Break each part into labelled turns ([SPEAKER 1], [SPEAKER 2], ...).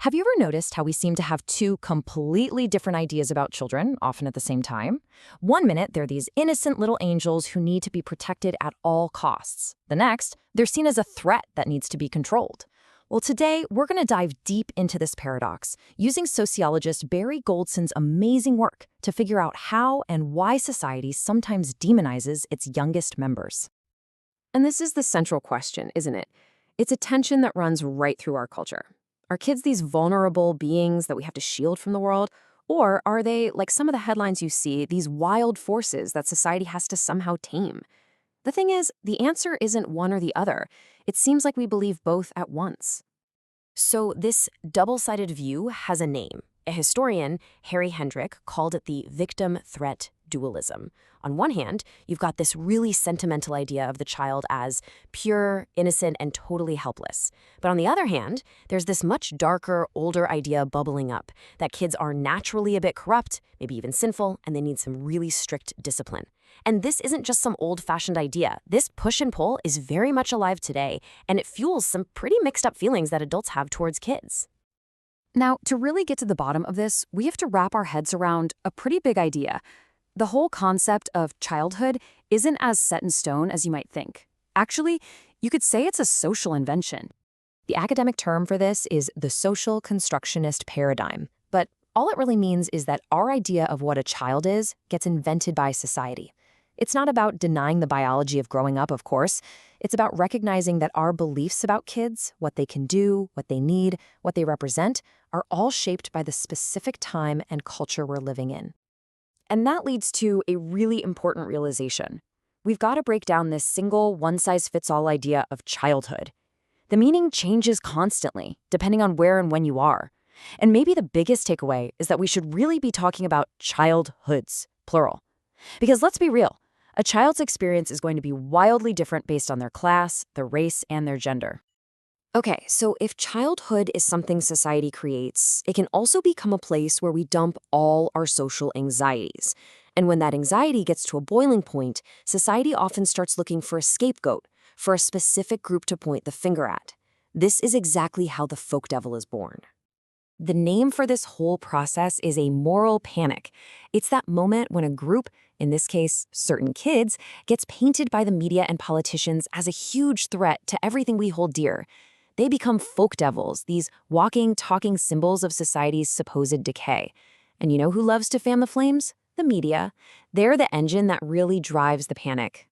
[SPEAKER 1] Have you ever noticed how we seem to have two completely different ideas about children, often at the same time? One minute, they're these innocent little angels who need to be protected at all costs. The next, they're seen as a threat that needs to be controlled. Well, today, we're going to dive deep into this paradox, using sociologist Barry Goldson's amazing work to figure out how and why society sometimes demonizes its youngest members.
[SPEAKER 2] And this is the central question, isn't it? It's a tension that runs right through our culture. Are kids these vulnerable beings that we have to shield from the world? Or are they, like some of the headlines you see, these wild forces that society has to somehow tame? The thing is, the answer isn't one or the other. It seems like we believe both at once. So this double-sided view has a name. A historian, Harry Hendrick, called it the victim-threat dualism. On one hand, you've got this really sentimental idea of the child as pure, innocent, and totally helpless. But on the other hand, there's this much darker, older idea bubbling up, that kids are naturally a bit corrupt, maybe even sinful, and they need some really strict discipline. And this isn't just some old-fashioned idea. This push and pull is very much alive today, and it fuels some pretty mixed-up feelings that adults have towards kids. Now, to really get to the bottom of this, we have to wrap our heads around a pretty big idea. The whole concept of childhood isn't as set in stone as you might think. Actually, you could say it's a social invention. The academic term for this is the social constructionist paradigm, but all it really means is that our idea of what a child is gets invented by society. It's not about denying the biology of growing up, of course. It's about recognizing that our beliefs about kids, what they can do, what they need, what they represent, are all shaped by the specific time and culture we're living in. And that leads to a really important realization. We've got to break down this single, one-size-fits-all idea of childhood. The meaning changes constantly, depending on where and when you are. And maybe the biggest takeaway is that we should really be talking about childhoods, plural. Because let's be real, a child's experience is going to be wildly different based on their class, their race, and their gender. Okay, so if childhood is something society creates, it can also become a place where we dump all our social anxieties. And when that anxiety gets to a boiling point, society often starts looking for a scapegoat, for a specific group to point the finger at. This is exactly how the folk devil is born. The name for this whole process is a moral panic. It's that moment when a group, in this case, certain kids, gets painted by the media and politicians as a huge threat to everything we hold dear. They become folk devils, these walking, talking symbols of society's supposed decay. And you know who loves to fan the flames? The media. They're the engine that really drives the panic.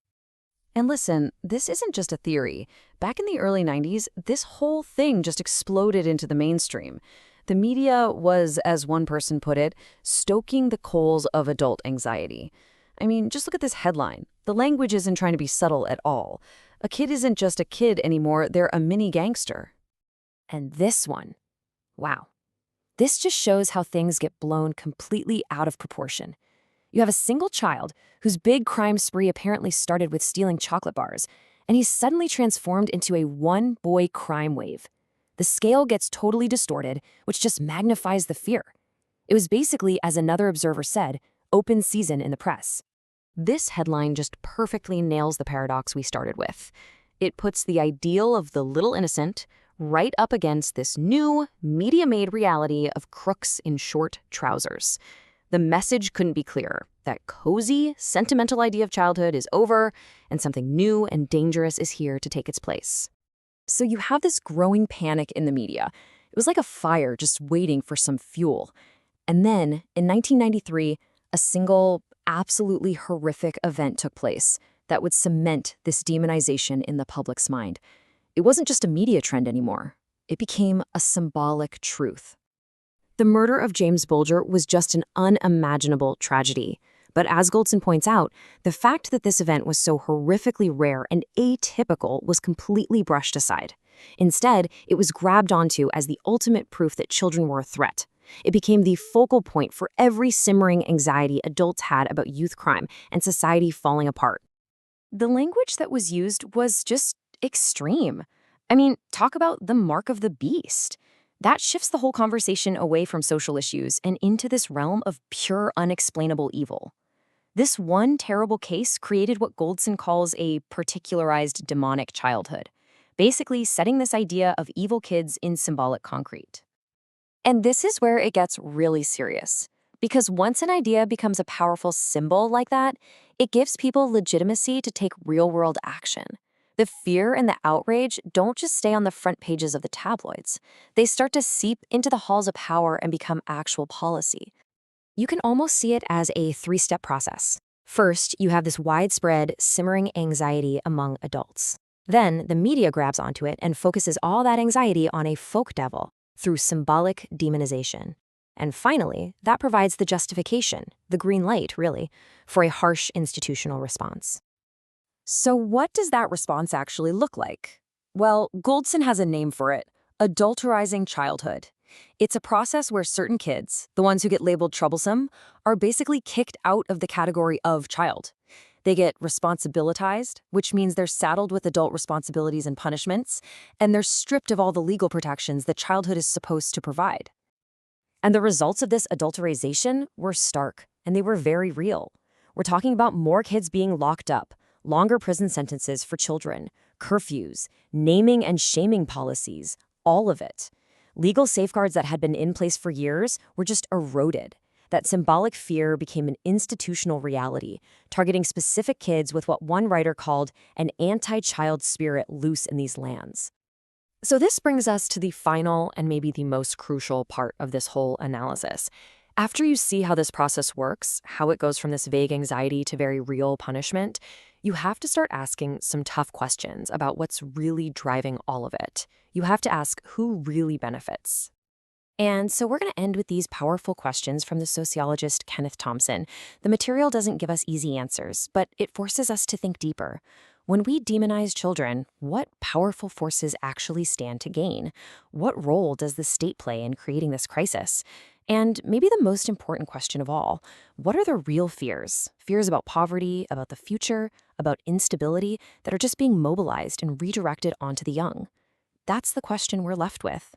[SPEAKER 2] And listen, this isn't just a theory. Back in the early 90s, this whole thing just exploded into the mainstream. The media was, as one person put it, stoking the coals of adult anxiety. I mean, just look at this headline. The language isn't trying to be subtle at all. A kid isn't just a kid anymore, they're a mini gangster. And this one, wow. This just shows how things get blown completely out of proportion. You have a single child whose big crime spree apparently started with stealing chocolate bars, and he's suddenly transformed into a one-boy crime wave. The scale gets totally distorted, which just magnifies the fear. It was basically, as another observer said, open season in the press. This headline just perfectly nails the paradox we started with. It puts the ideal of the little innocent right up against this new, media-made reality of crooks in short trousers. The message couldn't be clearer. That cozy, sentimental idea of childhood is over, and something new and dangerous is here to take its place. So you have this growing panic in the media. It was like a fire just waiting for some fuel. And then, in 1993, a single, absolutely horrific event took place that would cement this demonization in the public's mind. It wasn't just a media trend anymore. It became a symbolic truth. The murder of James Bulger was just an unimaginable tragedy. But as Goldson points out, the fact that this event was so horrifically rare and atypical was completely brushed aside. Instead, it was grabbed onto as the ultimate proof that children were a threat. It became the focal point for every simmering anxiety adults had about youth crime and society falling apart. The language that was used was just extreme. I mean, talk about the mark of the beast. That shifts the whole conversation away from social issues and into this realm of pure, unexplainable evil. This one terrible case created what Goldson calls a particularized demonic childhood, basically setting this idea of evil kids in symbolic concrete. And this is where it gets really serious. Because once an idea becomes a powerful symbol like that, it gives people legitimacy to take real-world action. The fear and the outrage don't just stay on the front pages of the tabloids. They start to seep into the halls of power and become actual policy. You can almost see it as a three-step process. First, you have this widespread, simmering anxiety among adults. Then, the media grabs onto it and focuses all that anxiety on a folk devil through symbolic demonization. And finally, that provides the justification, the green light, really, for a harsh institutional response. So what does that response actually look like? Well, Goldson has a name for it: adulterizing childhood. It's a process where certain kids, the ones who get labeled troublesome, are basically kicked out of the category of child. They get responsibilitized, which means they're saddled with adult responsibilities and punishments, and they're stripped of all the legal protections that childhood is supposed to provide. And the results of this adulterization were stark, and they were very real. We're talking about more kids being locked up, longer prison sentences for children, curfews, naming and shaming policies, all of it. Legal safeguards that had been in place for years were just eroded. That symbolic fear became an institutional reality, targeting specific kids with what one writer called an anti-child spirit loose in these lands. So this brings us to the final and maybe the most crucial part of this whole analysis. After you see how this process works, how it goes from this vague anxiety to very real punishment, you have to start asking some tough questions about what's really driving all of it. You have to ask who really benefits. And so we're going to end with these powerful questions from the sociologist Kenneth Thompson. The material doesn't give us easy answers, but it forces us to think deeper. When we demonize children, what powerful forces actually stand to gain? What role does the state play in creating this crisis? And maybe the most important question of all, what are the real fears? Fears about poverty, about the future, about instability that are just being mobilized and redirected onto the young? That's the question we're left with.